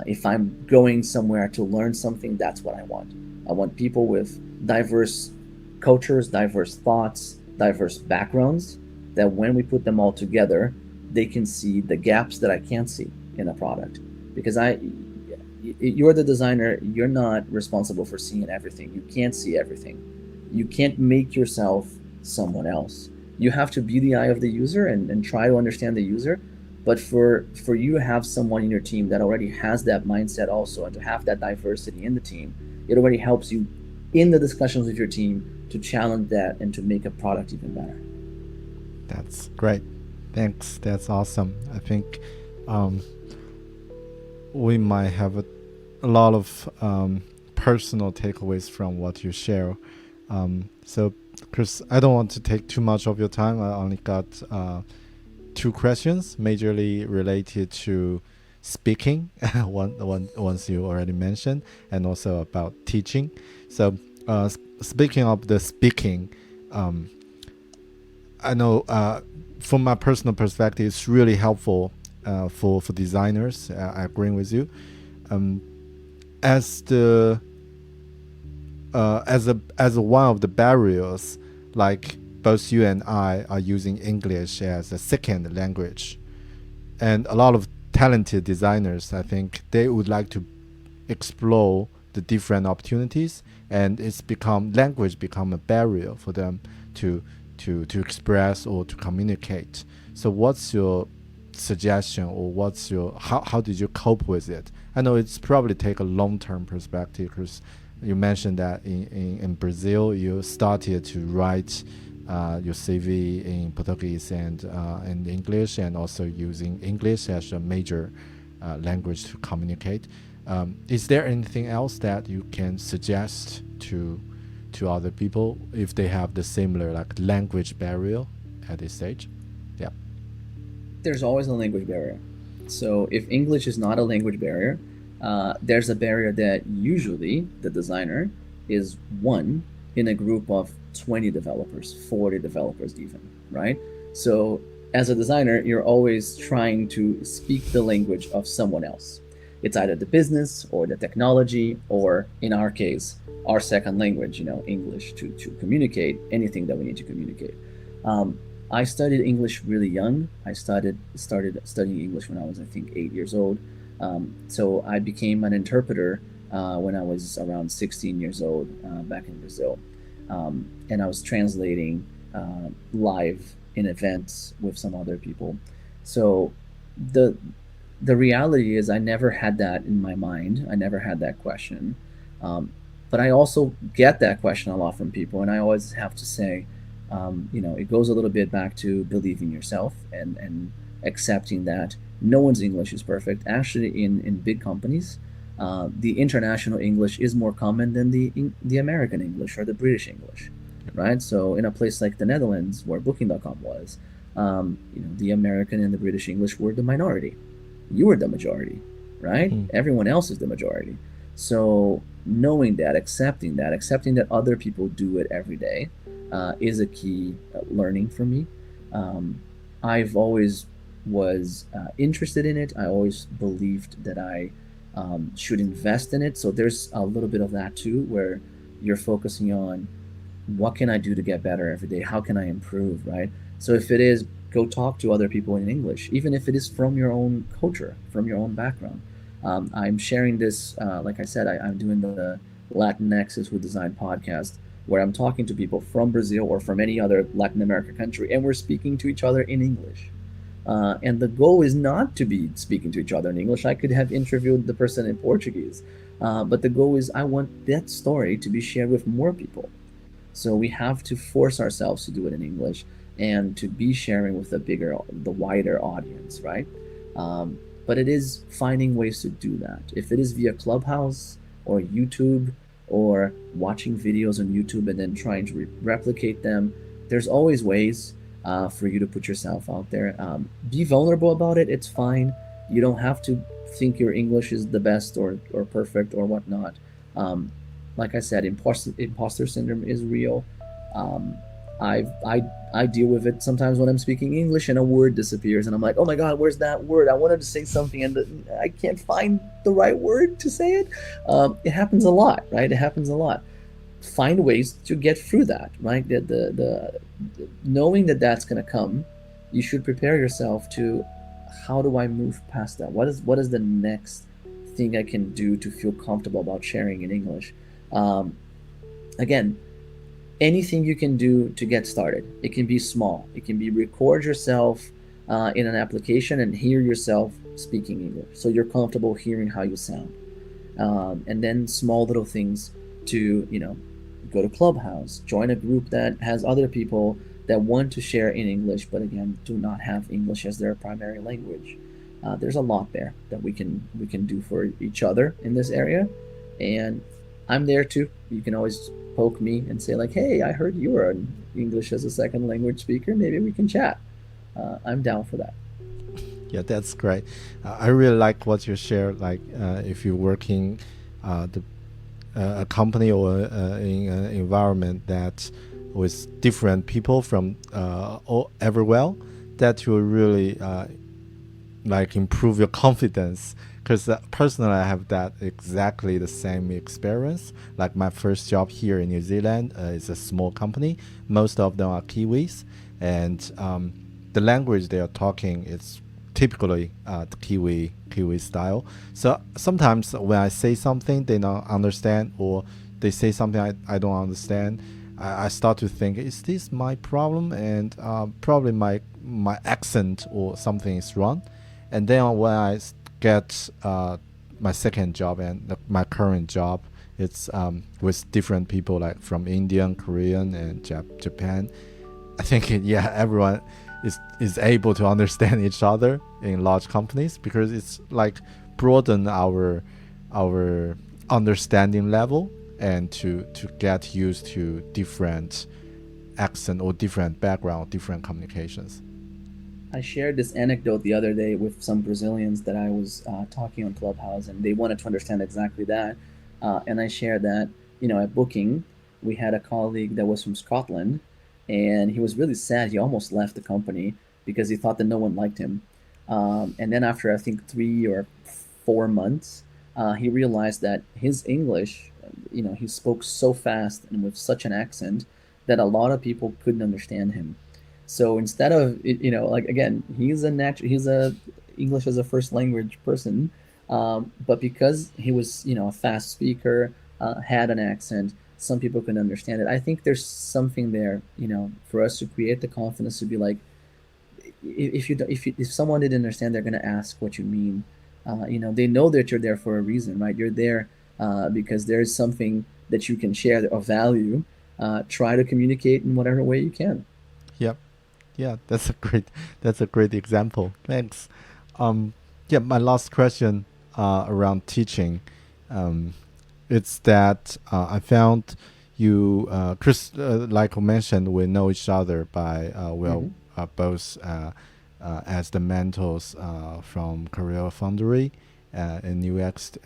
If I'm going somewhere to learn something, that's what I want. I want people with diverse cultures, diverse thoughts, diverse backgrounds, that when we put them all together, they can see the gaps that I can't see in a product. Because you're the designer, you're not responsible for seeing everything. You can't see everything. You can't make yourself someone else. You have to be the eye of the user and try to understand the user. But for you to have someone in your team that already has that mindset also, and to have that diversity in the team, it already helps you in the discussions with your team to challenge that and to make a product even better. That's great. Thanks. That's awesome. I think we might have a lot of personal takeaways from what you share. So, Chris, I don't want to take too much of your time. I only got 2 questions, majorly related to speaking, once you already mentioned, and also about teaching. So, speaking of the speaking, I know from my personal perspective, it's really helpful for designers. I agree with you. As one of the barriers, like both you and I are using English as a second language, and a lot of talented designers, I think they would like to explore the different opportunities, and language become a barrier for them to express or to communicate. So what's your suggestion, or how did you cope with it? I know it's probably take a long-term perspective, because you mentioned that in Brazil you started to write your CV in Portuguese and in English, and also using English as a major language to communicate. Is there anything else that you can suggest to other people if they have the similar language barrier at this stage? Yeah. There's always a language barrier. So if English is not a language barrier, there's a barrier that usually the designer is one in a group of 20 developers, 40 developers even, right? So as a designer, you're always trying to speak the language of someone else. It's either the business or the technology, or in our case, our second language, English, to communicate anything that we need to communicate. I studied English really young. I started studying English when I was, I think, 8 years old. So I became an interpreter when I was around 16 years old back in Brazil. And I was translating live in events with some other people. So the reality is I never had that in my mind. I never had that question. But I also get that question a lot from people, and I always have to say, it goes a little bit back to believing yourself and accepting that no one's English is perfect. Actually, in big companies, the international English is more common than the American English or the British English, right? So in a place like the Netherlands, where Booking.com was, the American and the British English were the minority. You were the majority, right? Everyone else is the majority. So knowing that, accepting that other people do it every day is a key learning for me. I've always was interested in it. I always believed that I should invest in it. So there's a little bit of that too, where you're focusing on what can I do to get better every day? How can I improve, right? So if it is, go talk to other people in English, even if it is from your own culture, from your own background. I'm sharing this, like I said, I'm doing the Latinxes Who Design podcast, where I'm talking to people from Brazil or from any other Latin America country, and we're speaking to each other in English. And the goal is not to be speaking to each other in English. I could have interviewed the person in Portuguese, but the goal is I want that story to be shared with more people. So we have to force ourselves to do it in English and to be sharing with the wider audience, right? But it is finding ways to do that. If it is via Clubhouse or YouTube or watching videos on YouTube and then trying to replicate them, there's always ways for you to put yourself out there. Be vulnerable about it. It's fine. You don't have to think your English is the best or perfect or whatnot. Like I said, imposter syndrome is real. I deal with it sometimes when I'm speaking English and a word disappears and I'm like, oh my God, where's that word? I wanted to say something and I can't find the right word to say it. It happens a lot, right? It happens a lot. find ways to get through that, right? The knowing that that's going to come, you should prepare yourself to, how do I move past that? What is the next thing I can do to feel comfortable about sharing in English? Um, Again, anything you can do to get started. It can be small. It can be record yourself in an application and hear yourself speaking English, so you're comfortable hearing how you sound. And then small little things to, go to Clubhouse, join a group that has other people that want to share in English, but again, do not have English as their primary language. There's a lot there that we can do for each other in this area, and I'm there too. You can always poke me and say like, "Hey, I heard you were an English as a second language speaker. Maybe we can chat." I'm down for that. Yeah, that's great. I really like what you share. Like, if you're working the a company or in an environment that with different people from all everywhere, that will really like improve your confidence. Because personally, I have that exactly the same experience. Like my first job here in New Zealand is a small company. Most of them are Kiwis, and the language they are talking is typically the Kiwi style. So sometimes when I say something they don't understand, or they say something I don't understand, I start to think, is this my problem? And probably my accent or something is wrong. And then when I get my second job and my current job, it's with different people like from Indian, Korean, and Japan. I think yeah, everyone is able to understand each other in large companies, because it's like broaden our understanding level, and to get used to different accent or different background, different communications. I shared this anecdote the other day with some Brazilians that I was talking on Clubhouse, and they wanted to understand exactly that. And I shared that, at Booking, we had a colleague that was from Scotland, and he was really sad. He almost left the company because he thought that no one liked him. And then after I think 3 or 4 months, he realized that his English, he spoke so fast and with such an accent that a lot of people couldn't understand him. So instead of like, again, he's a English as a first language person, but because he was a fast speaker, had an accent, some people couldn't understand it. I think there's something there, for us to create the confidence to be like, if someone didn't understand, they're gonna ask what you mean. They know that you're there for a reason, right? You're there because there's something that you can share of value. Try to communicate in whatever way you can. Yep. Yeah, that's a great example. Thanks. Um, yeah, my last question around teaching, um, it's that I found you, Chris, like I mentioned, we know each other by Hmm. both as the mentors from Career Foundry in UX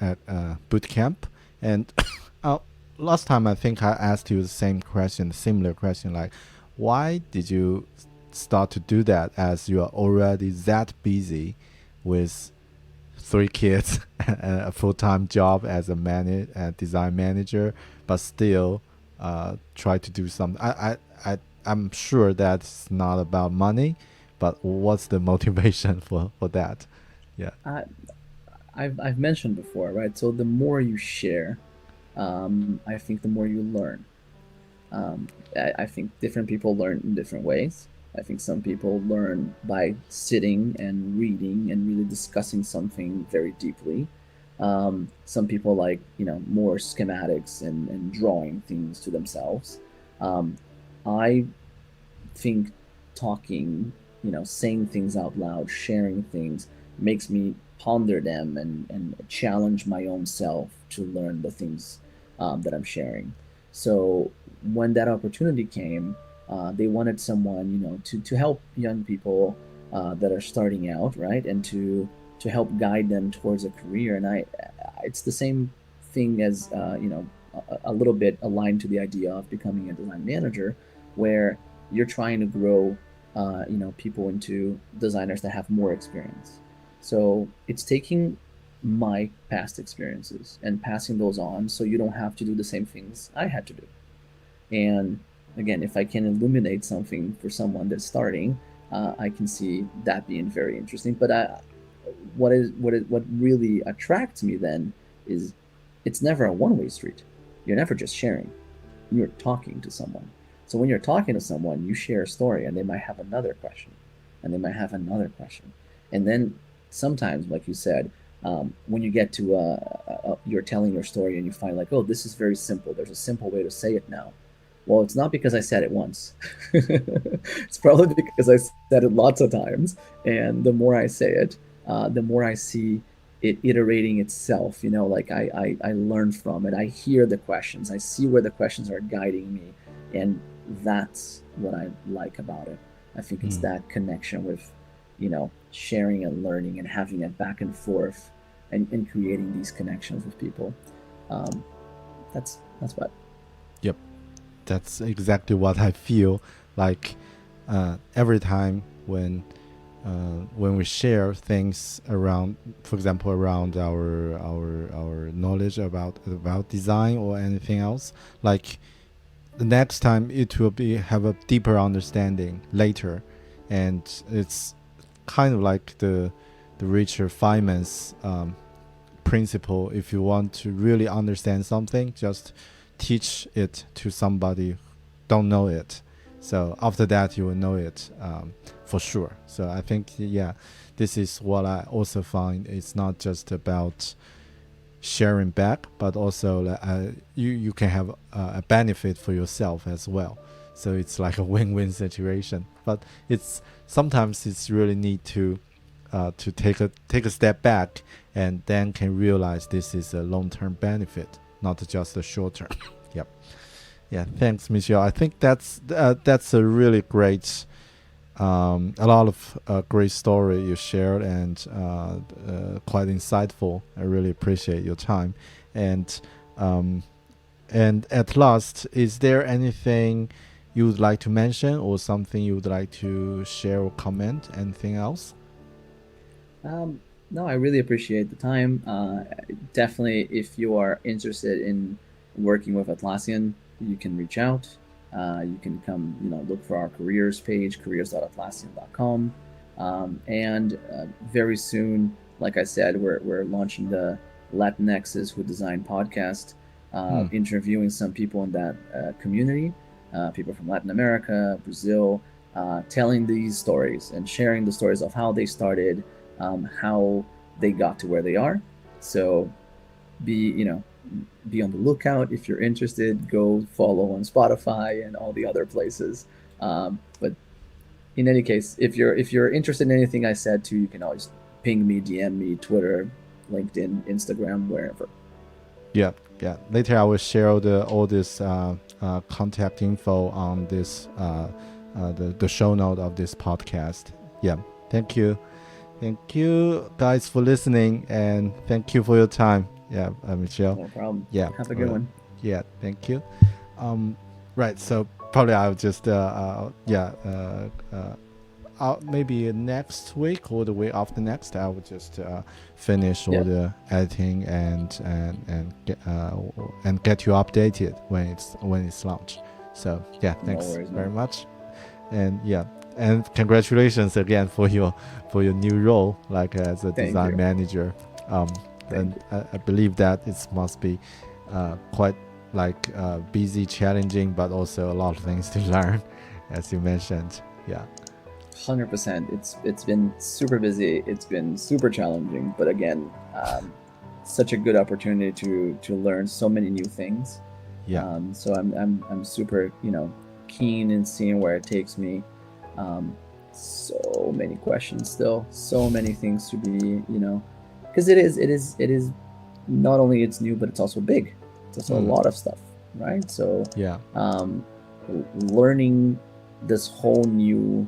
boot camp, and uh, last time I think I asked you the same question, similar question, like why did you start to do that as you are already that busy with 3 kids and a full-time job as a design manager, but still try to do something. I'm sure that's not about money, but what's the motivation for that? Yeah. I, I've mentioned before, right? So the more you share, I think the more you learn. I think different people learn in different ways. I think some people learn by sitting and reading and really discussing something very deeply. Some people like, more schematics and drawing things to themselves. Um, I think talking, saying things out loud, sharing things makes me ponder them and challenge my own self to learn the things that I'm sharing. So when that opportunity came, they wanted someone, to help young people that are starting out, right, and to help guide them towards a career. And it's the same thing as a little bit aligned to the idea of becoming a design manager, where you're trying to grow, people into designers that have more experience. So it's taking my past experiences and passing those on, so you don't have to do the same things I had to do. And again, if I can illuminate something for someone that's starting, I can see that being very interesting. But what really attracts me then is it's never a one-way street. You're never just sharing. You're talking to someone. So when you're talking to someone, you share a story, and they might have another question, and they might have another question, and then sometimes, like you said, when you get to you're telling your story and you find like, oh, this is very simple. There's a simple way to say it now. Well, it's not because I said it once. It's probably because I said it lots of times, and the more I say it, the more I see it iterating itself. Like I learn from it. I hear the questions. I see where the questions are guiding me, and that's what I like about it. I think it's that connection with, sharing and learning and having it back and forth, and creating these connections with people. That's what. Yep. That's exactly what I feel like every time when we share things around, for example, around our knowledge about design or anything else. Like the next time it will have a deeper understanding later, and it's kind of like the Richard Feynman's principle. If you want to really understand something, just teach it to somebody who don't know it. So after that, you will know it for sure. So I think, this is what I also find. It's not just about sharing back, but also you can have a benefit for yourself as well. So it's like a win-win situation. But sometimes it's really need to take a step back, and then can realize this is a long-term benefit, not just a short-term. Yep. Yeah. Thanks, Michel. I think that's a really great, a lot of great story you shared, and quite insightful. I really appreciate your time. And at last, is there anything you would like to mention, or something you would like to share or comment? Anything else? No, I really appreciate the time. Definitely, if you are interested in working with Atlassian, you can reach out. You can come, look for our careers page, careers.atlassian.com. And very soon, like I said, we're launching the Latinxes Who Design podcast, interviewing some people in that community, people from Latin America, Brazil, telling these stories and sharing the stories of how they started, how they got to where they are. So be on the lookout. If you're interested, go follow on Spotify and all the other places. But in any case, if you're interested in anything I said too, you can always ping me, DM me, Twitter, LinkedIn, Instagram, wherever. Yeah. Later I will share all this contact info on this the show note of this podcast. Yeah. Thank you guys for listening, and thank you for your time. Yeah, Michel. No problem. Yeah. Have a good one. Yeah. Thank you. Right. So probably I'll just maybe next week or the week after next, I will just finish all the editing and get you updated when it's launched. So yeah, thanks very much, and congratulations again for your new role, like as a design manager. And I believe that it must be quite like busy, challenging, but also a lot of things to learn, as you mentioned. Yeah. 100%. It's been super busy. It's been super challenging, but again, such a good opportunity to learn so many new things. Yeah. So I'm super keen in seeing where it takes me. So many questions still, so many things to be because it is not only it's new, but it's also big. It's also a lot of stuff, right? So learning this whole new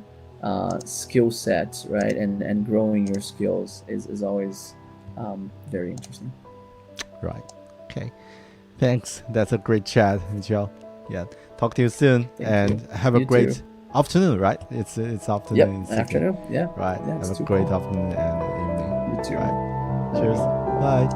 skill set, right, and growing your skills is always very interesting. Right. Okay. Thanks. That's a great chat, Michel. Yeah. Talk to you soon. Thank you. Have a great afternoon, right? It's afternoon. Yep, afternoon. Yeah. Right. Yeah, have a great afternoon and evening. You too. Right. Cheers. Bye.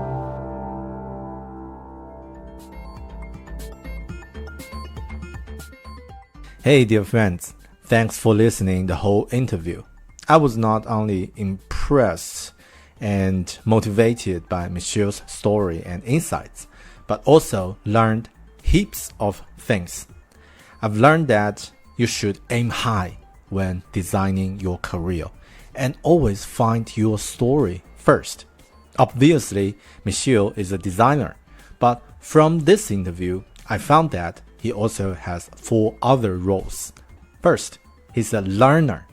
Hey dear friends, thanks for listening the whole interview. I was not only impressed and motivated by Michel's story and insights, but also learned heaps of things. I've learned that you should aim high when designing your career and always find your story first. Obviously, Michel is a designer, but from this interview, I found that he also has 4 other roles. First, he's a learner.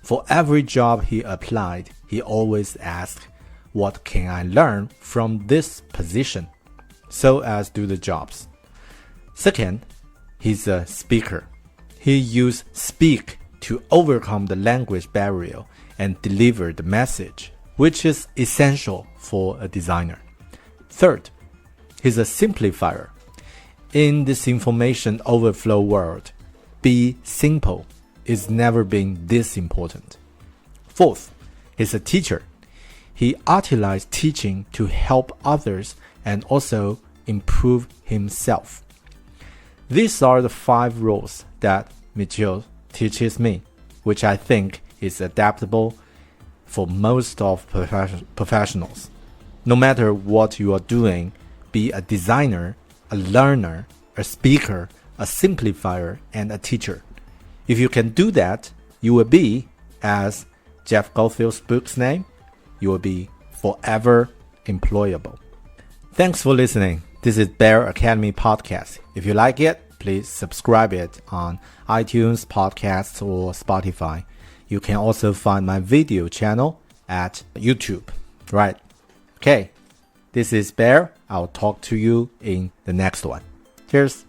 For every job he applied, he always asked, what can I learn from this position, so as do the jobs. Second, he's a speaker. He used speak to overcome the language barrier and deliver the message, which is essential for a designer. Third, he's a simplifier. In this information overflow world, be simple is never been this important. Fourth, he's a teacher. He utilized teaching to help others and also improve himself. These are the 5 roles that Michel teaches me, which I think is adaptable for most of professionals. No matter what you are doing, be a designer, a learner, a speaker, a simplifier, and a teacher. If you can do that, you will be, as Jeff Goldfield's book's name, you will be forever employable. Thanks for listening. This is Bear Academy Podcast. If you like it, please subscribe it on iTunes, Podcasts, or Spotify. You can also find my video channel at YouTube. Right. Okay. This is Bear. I'll talk to you in the next one. Cheers.